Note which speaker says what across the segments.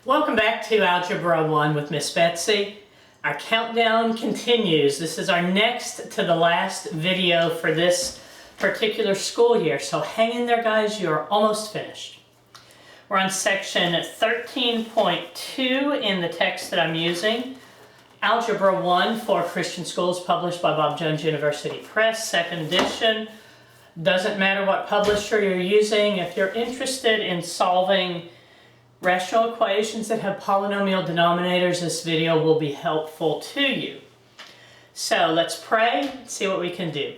Speaker 1: Welcome back to Algebra 1 with Miss Betsy. Our countdown continues. This is our next to the last video for this particular school year. So hang in there, guys. You're almost finished. We're on section 13.2 in the text that I'm using. Algebra 1 for Christian Schools, published by Bob Jones University Press, second edition. Doesn't matter what publisher you're using. If you're interested in solving rational equations that have polynomial denominators, this video will be helpful to you. So let's pray and see what we can do.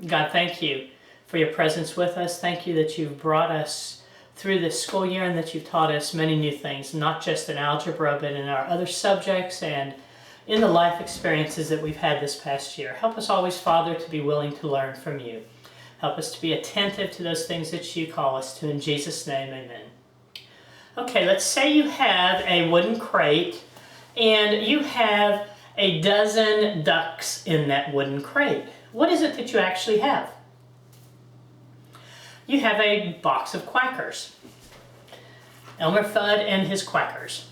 Speaker 1: God, thank you for your presence with us. Thank you that you've brought us through this school year and that you've taught us many new things, not just in algebra, but in our other subjects and in the life experiences that we've had this past year. Help us always, Father, to be willing to learn from you. Help us to be attentive to those things that you call us to. In Jesus' name, amen. Okay, let's say you have a wooden crate and you have a dozen ducks in that wooden crate. What is it that you actually have? You have a box of quackers. Elmer Fudd and his quackers.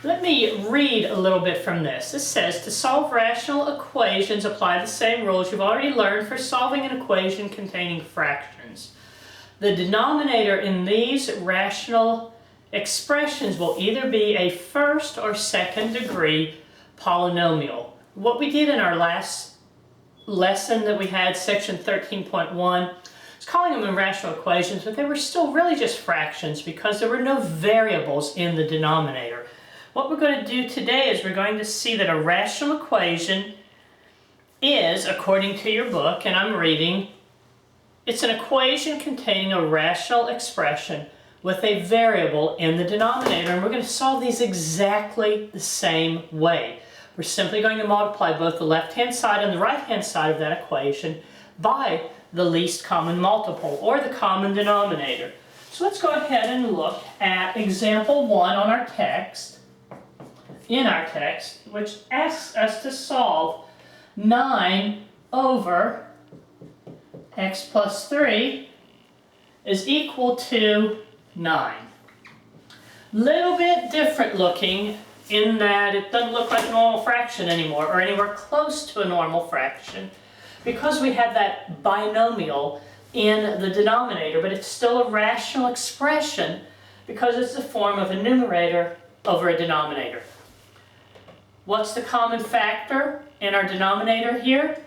Speaker 1: Let me read a little bit from this. This says, to solve rational equations, apply the same rules you've already learned for solving an equation containing fractions. The denominator in these rational expressions will either be a first or second degree polynomial. What we did in our last lesson that we had, section 13.1, is calling them irrational equations, but they were still really just fractions because there were no variables in the denominator. What we're going to do today is we're going to see that a rational equation is, according to your book, and I'm reading, it's an equation containing a rational expression with a variable in the denominator, and we're going to solve these exactly the same way. We're simply going to multiply both the left-hand side and the right-hand side of that equation by the least common multiple, or the common denominator. So let's go ahead and look at example 1 on our text, which asks us to solve 9 over x plus 3 is equal to 9. Little bit different looking in that it doesn't look like a normal fraction anymore, or anywhere close to a normal fraction, because we have that binomial in the denominator, but it's still a rational expression because it's the form of a numerator over a denominator. What's the common factor in our denominator here?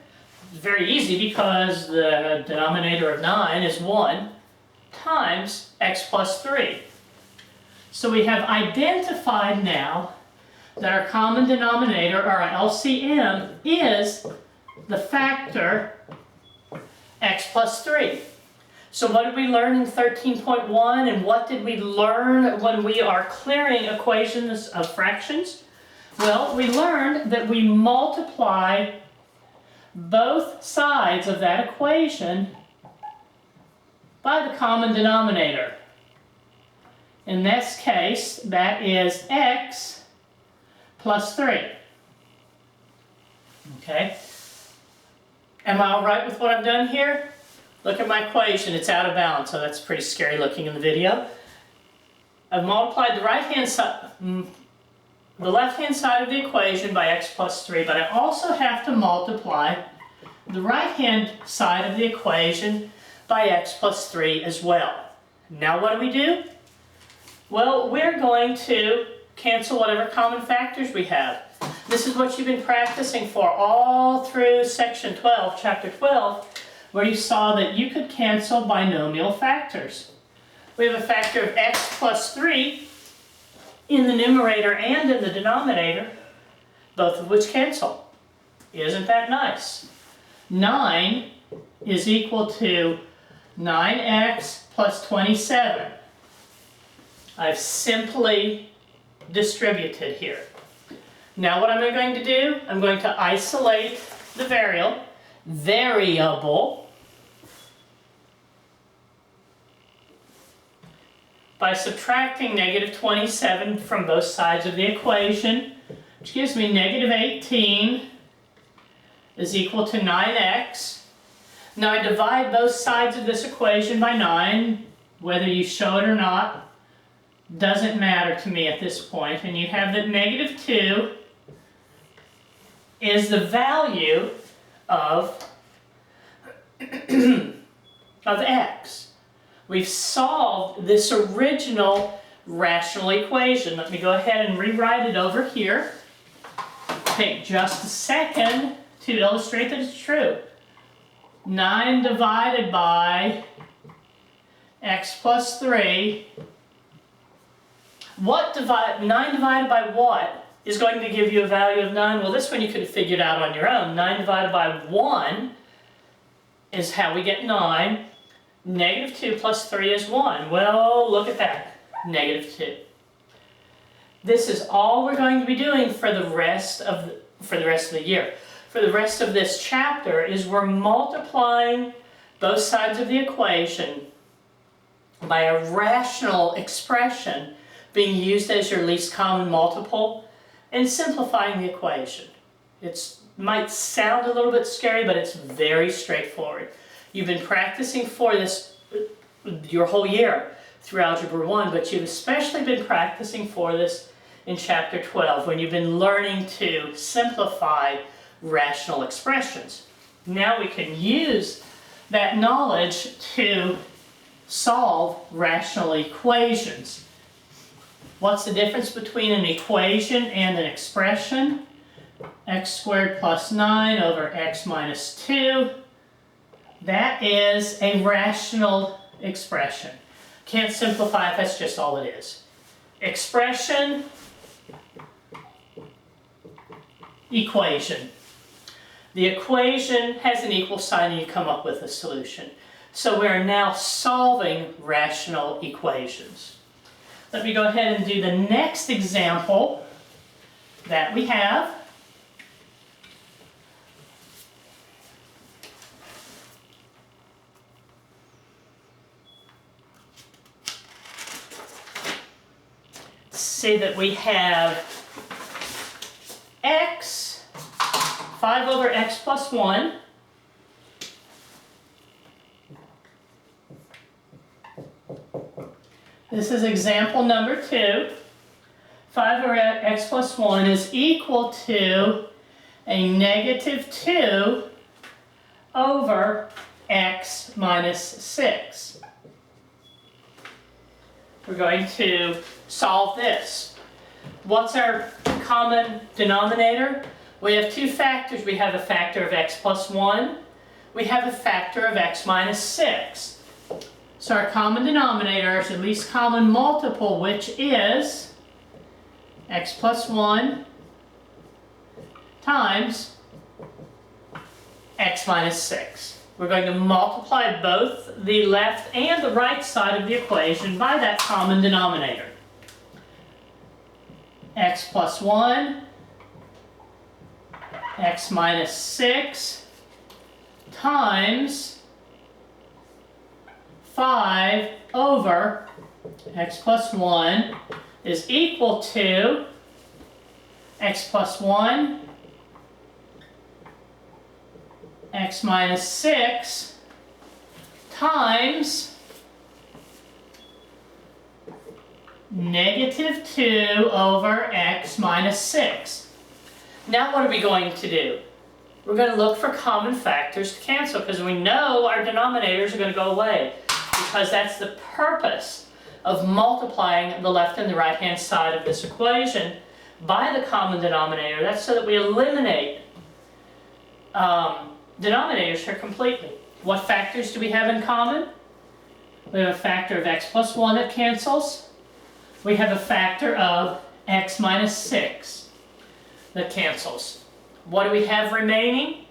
Speaker 1: It's very easy because the denominator of 9 is 1 times x plus 3. So we have identified now that our common denominator, or our LCM, is the factor x plus 3. So what did we learn in 13.1, and what did we learn when we are clearing equations of fractions? Well, we learned that we multiply both sides of that equation by the common denominator. In this case, that is x plus 3. Okay? Am I all right with what I've done here? Look at my equation. It's out of balance, so that's pretty scary looking in the video. I've multiplied the right-hand side, the left-hand side of the equation by x plus 3, but I also have to multiply the right-hand side of the equation by x plus 3 as well. Now what do? Well, we're going to cancel whatever common factors we have. This is what you've been practicing for all through section 12, chapter 12, where you saw that you could cancel binomial factors. We have a factor of x plus 3 in the numerator and in the denominator, both of which cancel. Isn't that nice? 9 is equal to 9x plus 27. I've simply distributed here. Now what am I going to do? I'm going to isolate the variable by subtracting negative 27 from both sides of the equation, which gives me negative 18 is equal to 9x. Now I divide both sides of this equation by 9, whether you show it or not. doesn't matter to me at this point, and you have that negative 2 is the value of x. We've solved this original rational equation. Let me go ahead and rewrite it over here. Take just a second to illustrate that it's true. 9 divided by x plus 3. 9 divided by what is going to give you a value of 9? Well, this one you could have figured out on your own. 9 divided by 1 is how we get 9. Negative 2 plus 3 is 1. Well, look at that. Negative 2. This is all we're going to be doing for the rest of the year. For the rest of this chapter is we're multiplying both sides of the equation by a rational expression being used as your least common multiple and simplifying the equation. It might sound a little bit scary, but it's very straightforward. You've been practicing for this your whole year through Algebra 1, but you've especially been practicing for this in Chapter 12 when you've been learning to simplify rational expressions. Now we can use that knowledge to solve rational equations. What's the difference between an equation and an expression? X squared plus 9 over x minus 2. That is a rational expression. Can't simplify it, that's just all it is. Expression, equation. The equation has an equal sign and you come up with a solution. So we are now solving rational equations. Let me go ahead and do the next example that we have. Say that we have x, 5 over x plus 1, this is example number 2. 5 over x plus 1 is equal to a negative 2 over x minus 6. We're going to solve this. What's our common denominator? We have two factors. We have a factor of x plus 1. We have a factor of x minus 6. So our common denominator is the least common multiple, which is x plus 1 times x minus 6. We're going to multiply both the left and the right side of the equation by that common denominator. X plus 1, x minus 6 times 5 over x plus 1 is equal to x plus 1 x minus 6 times negative 2 over x minus 6. Now what are we going to do? We're going to look for common factors to cancel because we know our denominators are going to go away because that's the purpose of multiplying the left and the right hand side of this equation by the common denominator. That's so that we eliminate denominators here completely. What factors do we have in common? We have a factor of x plus 1 that cancels. We have a factor of x minus 6 that cancels. What do we have remaining?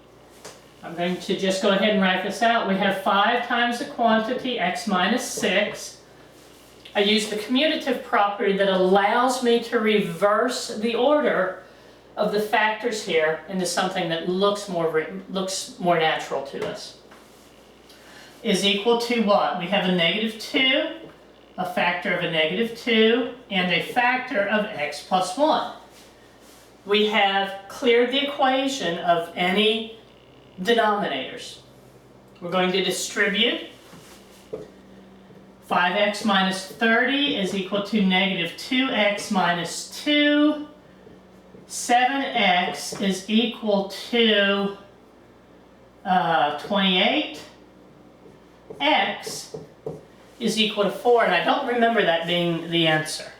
Speaker 1: I'm going to just go ahead and write this out. We have 5 times the quantity x minus 6. I use the commutative property that allows me to reverse the order of the factors here into something that looks more natural to us. Is equal to what? We have a negative 2, a factor of a negative 2, and a factor of x plus 1. We have cleared the equation of any denominators. We're going to distribute 5x minus 30 is equal to negative 2x minus 2. 7x is equal to 28. X is equal to 4, and I don't remember that being the answer.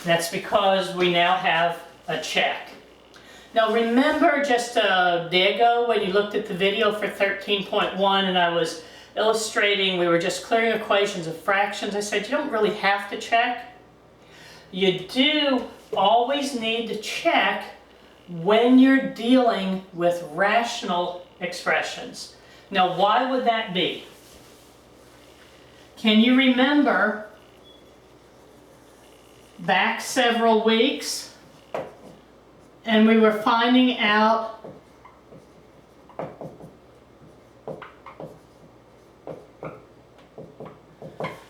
Speaker 1: That's because we now have a check. Now remember just a day ago when you looked at the video for 13.1 and I was illustrating, we were just clearing equations of fractions. I said you don't really have to check. You do always need to check when you're dealing with rational expressions. Now why would that be? Can you remember back several weeks and we were finding out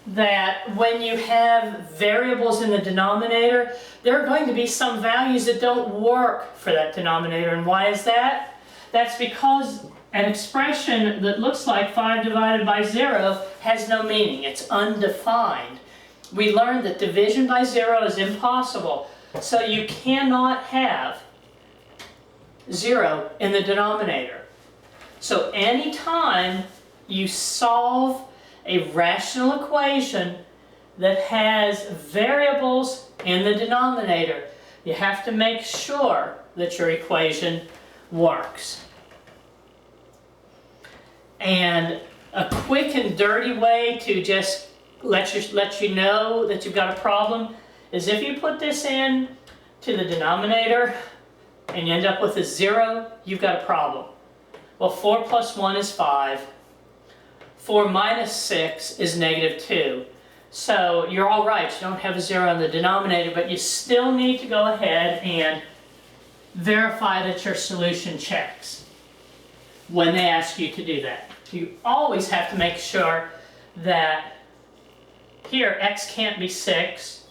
Speaker 1: that when you have variables in the denominator, there are going to be some values that don't work for that denominator. And why is that? That's because an expression that looks like 5 divided by 0 has no meaning. It's undefined. We learned that division by 0 is impossible. So you cannot have 0 in the denominator. So anytime you solve a rational equation that has variables in the denominator, you have to make sure that your equation works. And a quick and dirty way to just let you know that you've got a problem is if you put this in to the denominator and you end up with a 0, you've got a problem. Well, 4 plus 1 is 5. 4 minus 6 is negative 2. So you're all right, you don't have a 0 in the denominator, but you still need to go ahead and verify that your solution checks when they ask you to do that. You always have to make sure that here x can't be 6,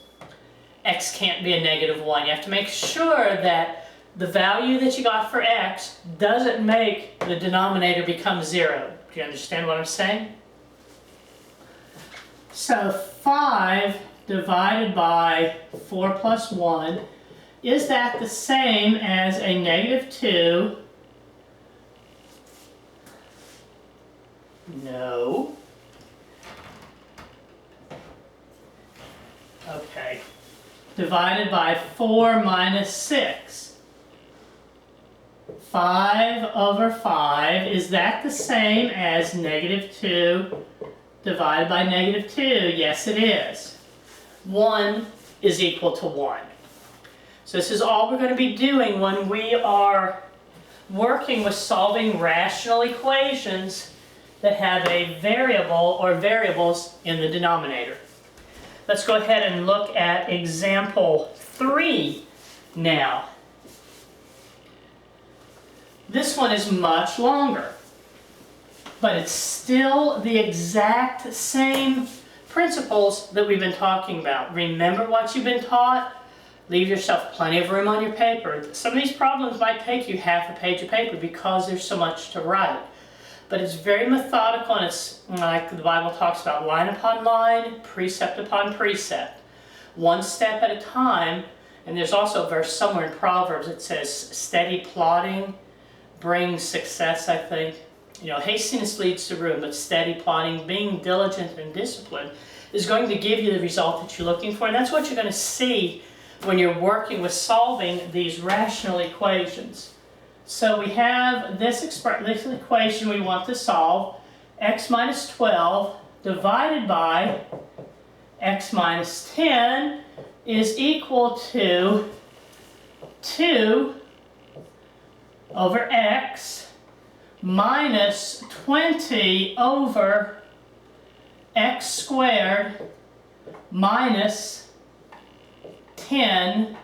Speaker 1: x can't be a negative 1. You have to make sure that the value that you got for x doesn't make the denominator become 0. Do you understand what I'm saying? So 5 divided by 4 plus 1, is that the same as a negative 2? No. Okay. Divided by 4 minus 6. 5 over 5, is that the same as negative 2 divided by negative 2? Yes, it is. 1 is equal to 1. So this is all we're going to be doing when we are working with solving rational equations that have a variable or variables in the denominator. Let's go ahead and look at example 3 now. This one is much longer, but it's still the exact same principles that we've been talking about. Remember what you've been taught. Leave yourself plenty of room on your paper. Some of these problems might take you half a page of paper because there's so much to write. But it's very methodical, and it's like the Bible talks about, line upon line, precept upon precept. One step at a time. And there's also a verse somewhere in Proverbs that says, steady plodding brings success, I think. You know, hastiness leads to ruin, but steady plodding, being diligent and disciplined, is going to give you the result that you're looking for. And that's what you're going to see when you're working with solving these rational equations. So we have this equation we want to solve, x minus 12 divided by x minus 10 is equal to 2 over x minus 20 over x squared minus 10x.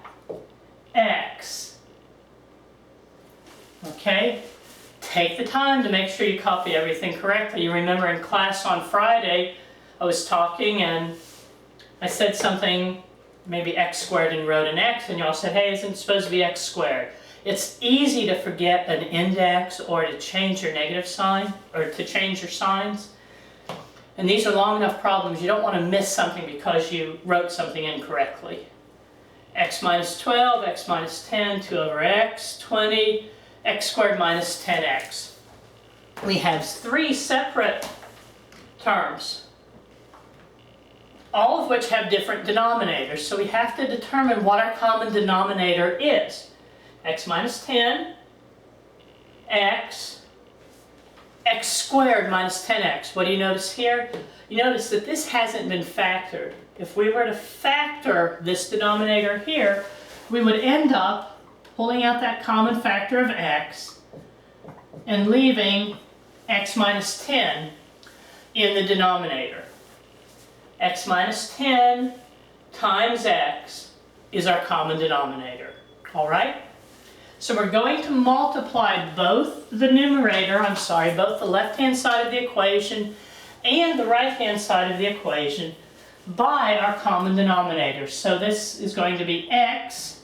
Speaker 1: Okay? Take the time to make sure you copy everything correctly. You remember in class on Friday, I was talking and I said something, maybe x squared, and wrote an x, and y'all said, hey, isn't it supposed to be x squared? It's easy to forget an index or to change your negative sign, or to change your signs. And these are long enough problems, you don't want to miss something because you wrote something incorrectly. X minus 12, x minus 10, 2 over x, 20, x squared minus 10x. We have three separate terms, all of which have different denominators. So we have to determine what our common denominator is. X minus 10, x squared minus 10x. What do you notice here? You notice that this hasn't been factored. If we were to factor this denominator here, we would end up pulling out that common factor of x and leaving x minus 10 in the denominator. X minus 10 times x is our common denominator. All right? So we're going to multiply both the both the left-hand side of the equation and the right-hand side of the equation by our common denominator. So this is going to be x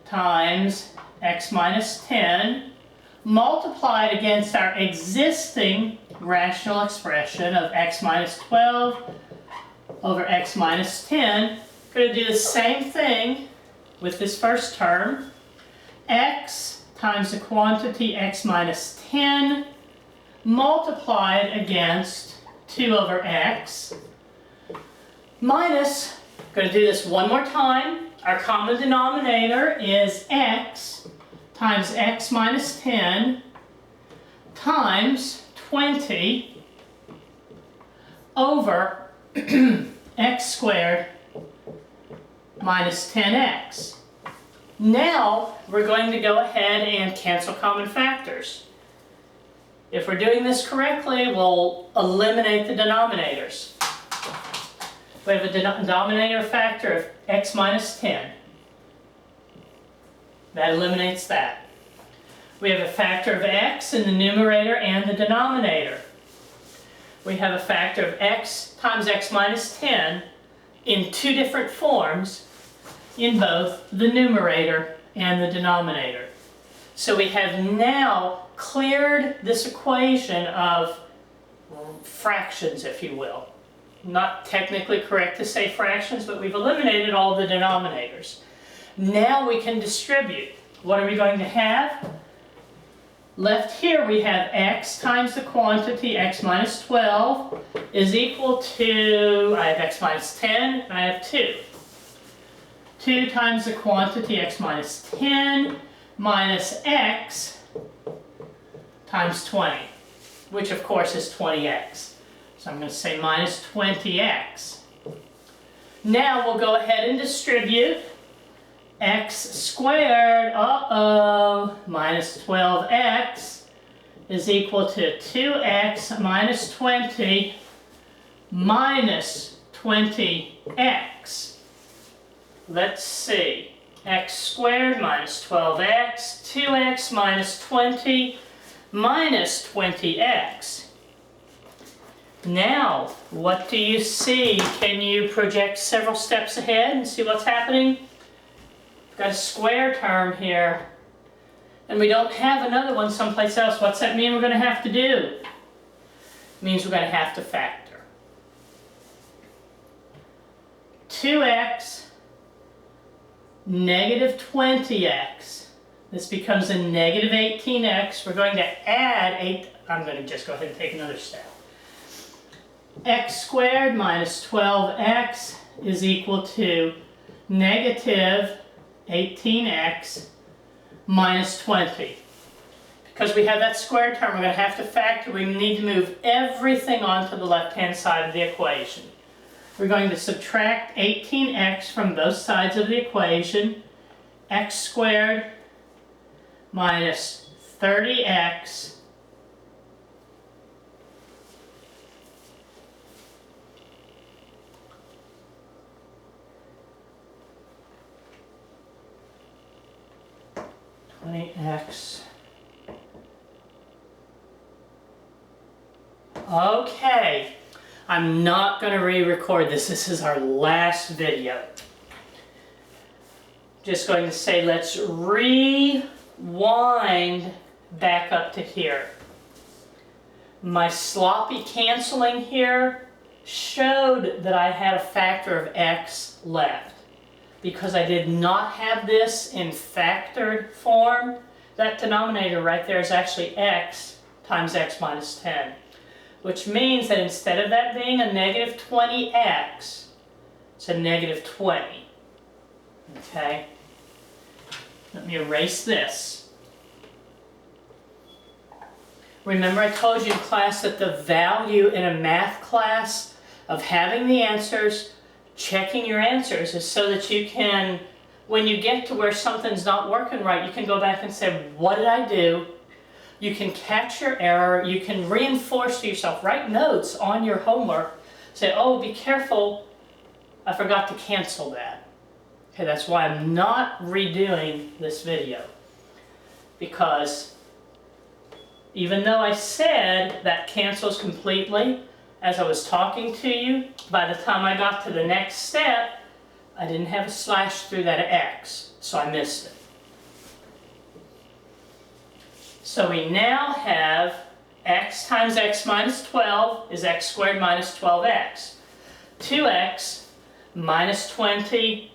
Speaker 1: times x minus 10 multiplied against our existing rational expression of x minus 12 over x minus 10. We're going to do the same thing with this first term. X times the quantity x minus 10 multiplied against 2 over x minus, going to do this one more time, our common denominator is x times x minus 10 times 20 over x squared minus 10x. Now we're going to go ahead and cancel common factors. If we're doing this correctly, we'll eliminate the denominators. We have a denominator factor of x minus 10. That eliminates that. We have a factor of x in the numerator and the denominator. We have a factor of x times x minus 10 in two different forms in both the numerator and the denominator. So we have now cleared this equation of fractions, if you will. Not technically correct to say fractions, but we've eliminated all the denominators. Now we can distribute. What are we going to have? Left here we have x times the quantity x minus 12 is equal to, I have x minus 10, and I have 2. 2 times the quantity x minus 10 minus x times 20, which of course is 20x. So I'm going to say minus 20x. Now we'll go ahead and distribute x squared, minus 12x is equal to 2x minus 20 minus 20x. Let's see, x squared minus 12x, 2x minus 20 minus 20x. Now, what do you see? Can you project several steps ahead and see what's happening? We've got a square term here, and we don't have another one someplace else. What's that mean we're going to have to do? It means we're going to have to factor. 2x negative 20x. This becomes a negative 18x. We're going to add 8. I'm going to just go ahead and take another step. X squared minus 12x is equal to negative 18x minus 20. Because we have that square term, we're going to have to factor. We need to move everything onto the left-hand side of the equation. We're going to subtract 18x from both sides of the equation. X squared minus 30x x. Okay, I'm not going to re-record this. This is our last video. Just going to say let's rewind back up to here. My sloppy canceling here showed that I had a factor of x left. Because I did not have this in factored form, that denominator right there is actually x times x minus 10. Which means that instead of that being a negative 20x, it's a negative 20. Okay? Let me erase this. Remember I told you in class that the value in a math class of having the answers, checking your answers, is so that you can, when you get to where something's not working right, you can go back and say, what did I do? You can catch your error, you can reinforce to yourself, write notes on your homework, say, oh, be careful, I forgot to cancel that. Okay, that's why I'm not redoing this video. Because even though I said that cancels completely, as I was talking to you, by the time I got to the next step, I didn't have a slash through that x, so I missed it. So we now have x times x minus 12 is x squared minus 12x. 2x minus 20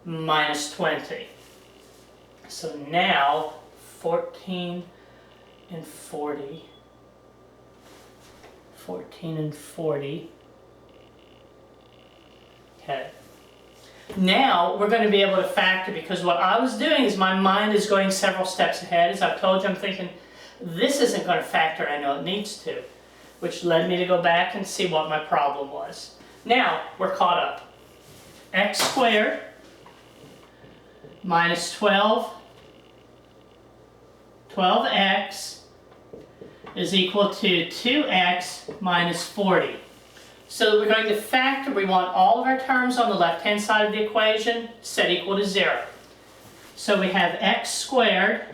Speaker 1: minus 20. So now 14 and 40. 14 and 40. Okay. Now we're going to be able to factor, because what I was doing is my mind is going several steps ahead. As I've told you, I'm thinking, this isn't going to factor, I know it needs to. Which led me to go back and see what my problem was. Now we're caught up. X squared minus 12x is equal to 2x minus 40. So we're going to factor, we want all of our terms on the left-hand side of the equation set equal to 0. So we have x squared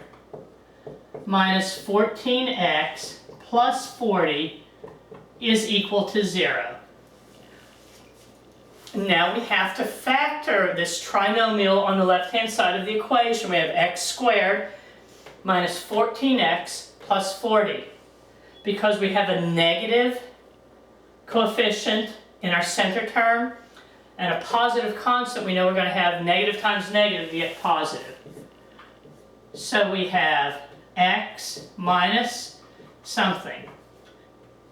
Speaker 1: minus 14x plus 40 is equal to 0. Now we have to factor this trinomial on the left-hand side of the equation. We have x squared minus 14x plus 40. Because we have a negative coefficient in our center term and a positive constant, we know we're going to have negative times negative to get positive. So we have x minus something.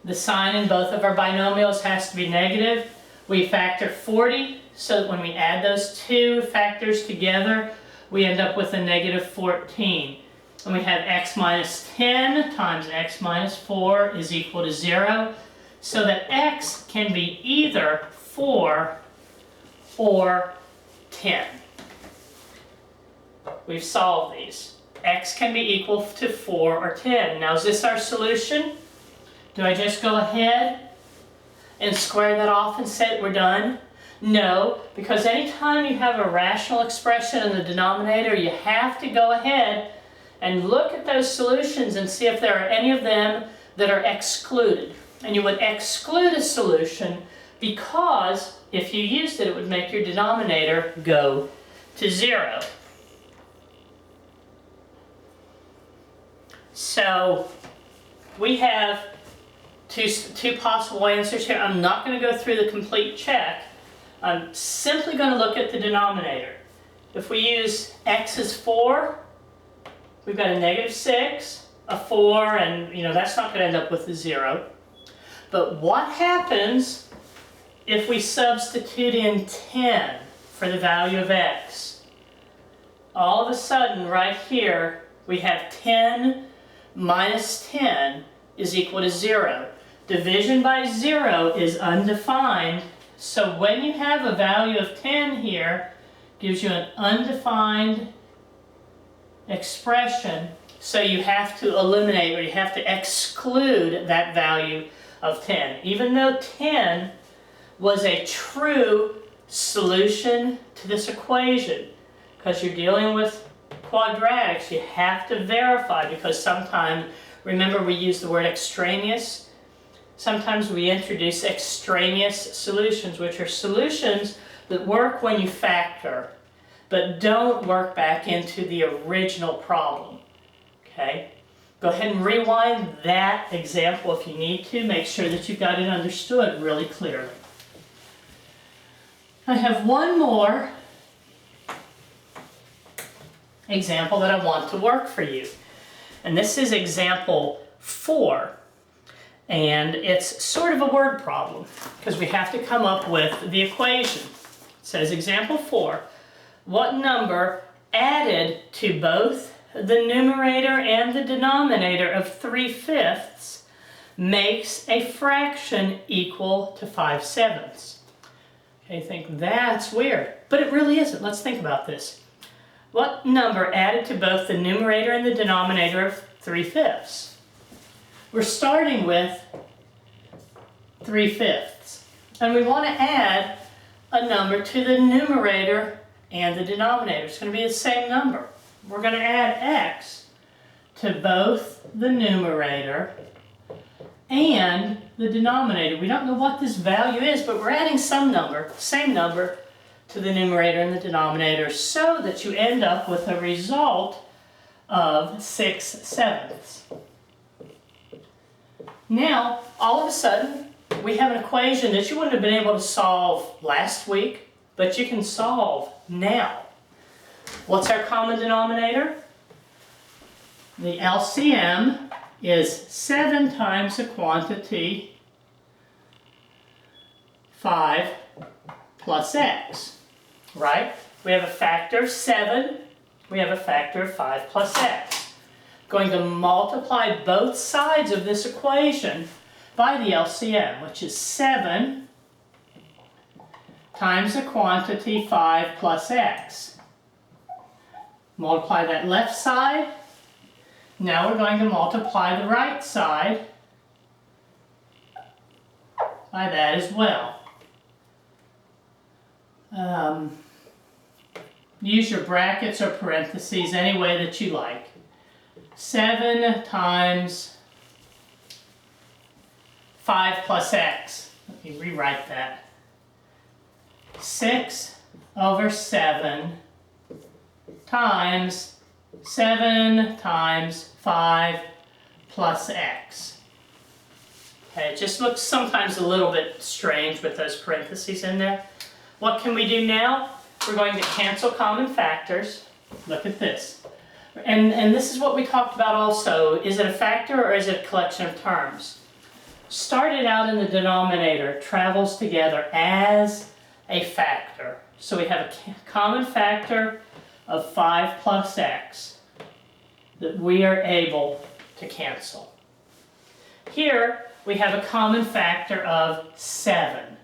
Speaker 1: The sign in both of our binomials has to be negative. We factor 40, so that when we add those two factors together, we end up with a negative 14. And we have x minus 10 times x minus 4 is equal to 0, so that x can be either 4 or 10. We've solved these. X can be equal to 4 or 10. Now is this our solution? Do I just go ahead and square that off and say we're done? No, because anytime you have a rational expression in the denominator, you have to go ahead and look at those solutions and see if there are any of them that are excluded. And you would exclude a solution because if you used it, it would make your denominator go to 0. So we have two possible answers here. I'm not going to go through the complete check. I'm simply going to look at the denominator. If we use x is 4, we've got a negative 6, a 4, and that's not going to end up with a 0. But what happens if we substitute in 10 for the value of x? All of a sudden, right here, we have 10 minus 10 is equal to 0. Division by 0 is undefined, so when you have a value of 10 here, it gives you an undefined expression, so you have to eliminate, or you have to exclude that value of 10. Even though 10 was a true solution to this equation, because you're dealing with quadratics, you have to verify, because sometimes, remember we use the word extraneous, sometimes we introduce extraneous solutions, which are solutions that work when you factor, but don't work back into the original problem. Okay? Go ahead and rewind that example if you need to. Make sure that you've got it understood really clearly. I have one more example that I want to work for you. And this is example 4. And it's sort of a word problem because we have to come up with the equation. It says example 4, what number added to both the numerator and the denominator of 3/5 makes a fraction equal to 5/7? Okay, you think that's weird, but it really isn't. Let's think about this. What number added to both the numerator and the denominator of 3/5? We're starting with 3/5, and we want to add a number to the numerator and the denominator. It's going to be the same number. We're going to add x to both the numerator and the denominator. We don't know what this value is, but we're adding some number, same number, to the numerator and the denominator so that you end up with a result of 6/7. Now, all of a sudden, we have an equation that you wouldn't have been able to solve last week, but you can solve now. What's our common denominator? The LCM is 7 times the quantity 5 plus x, right? We have a factor of 7, we have a factor of 5 plus x. Going to multiply both sides of this equation by the LCM, which is 7 times the quantity 5 plus x. Multiply that left side. Now we're going to multiply the right side by that as well. Use your brackets or parentheses any way that you like. 7 times 5 plus x. Let me rewrite that. 6 over 7 times 7 times 5 plus x. Okay, it just looks sometimes a little bit strange with those parentheses in there. What can we do now? We're going to cancel common factors. Look at this. And this is what we talked about also. Is it a factor or is it a collection of terms? Started out in the denominator, travels together as a factor. So we have a common factor of 5 plus x that we are able to cancel. Here we have a common factor of 7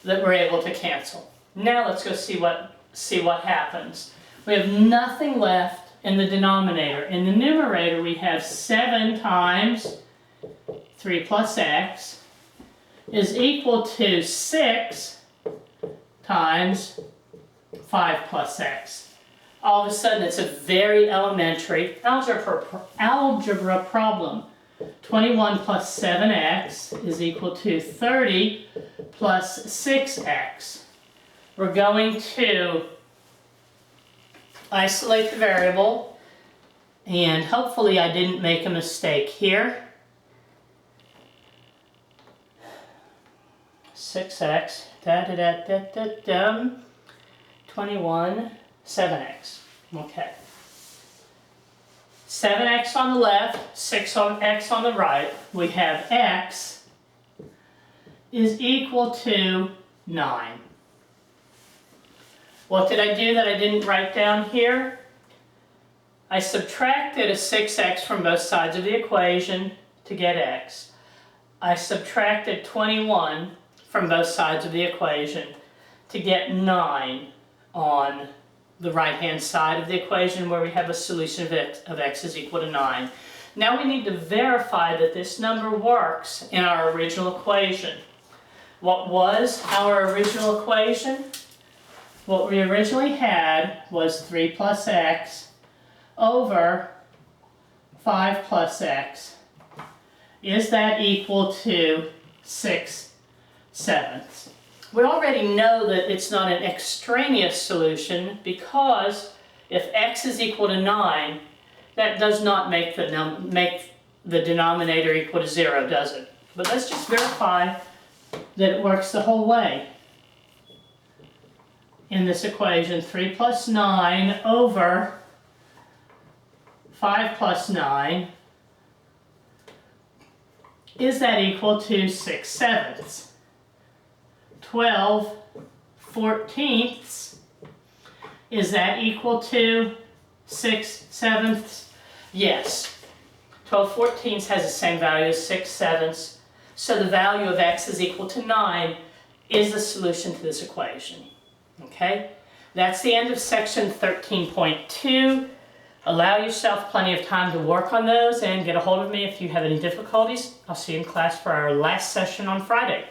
Speaker 1: that we're able to cancel. Now let's go see what happens. We have nothing left in the denominator. In the numerator we have 7 times 3 plus x is equal to 6 times 5 plus x. All of a sudden it's a very elementary algebra problem. 21 plus 7x is equal to 30 plus 6x. We're going to isolate the variable, and hopefully I didn't make a mistake here. 6x, 21, 7x. Okay. 7x on the left, 6x on the right. We have x is equal to 9. What did I do that I didn't write down here? I subtracted a 6x from both sides of the equation to get x. I subtracted 21 from both sides of the equation to get 9 on the right-hand side of the equation where we have a solution of x is equal to 9. Now we need to verify that this number works in our original equation. What was our original equation? What we originally had was 3 plus x over 5 plus x. Is that equal to 6/7? We already know that it's not an extraneous solution because if x is equal to 9, that does not make the denominator equal to 0, does it? But let's just verify that it works the whole way. in this equation, 3 plus 9 over 5 plus 9, is that equal to 6/7? 12/14, is that equal to 6/7? Yes. 12/14 has the same value as 6/7, so the value of x is equal to 9 is the solution to this equation. Okay? That's the end of section 13.2. Allow yourself plenty of time to work on those and get a hold of me if you have any difficulties. I'll see you in class for our last session on Friday.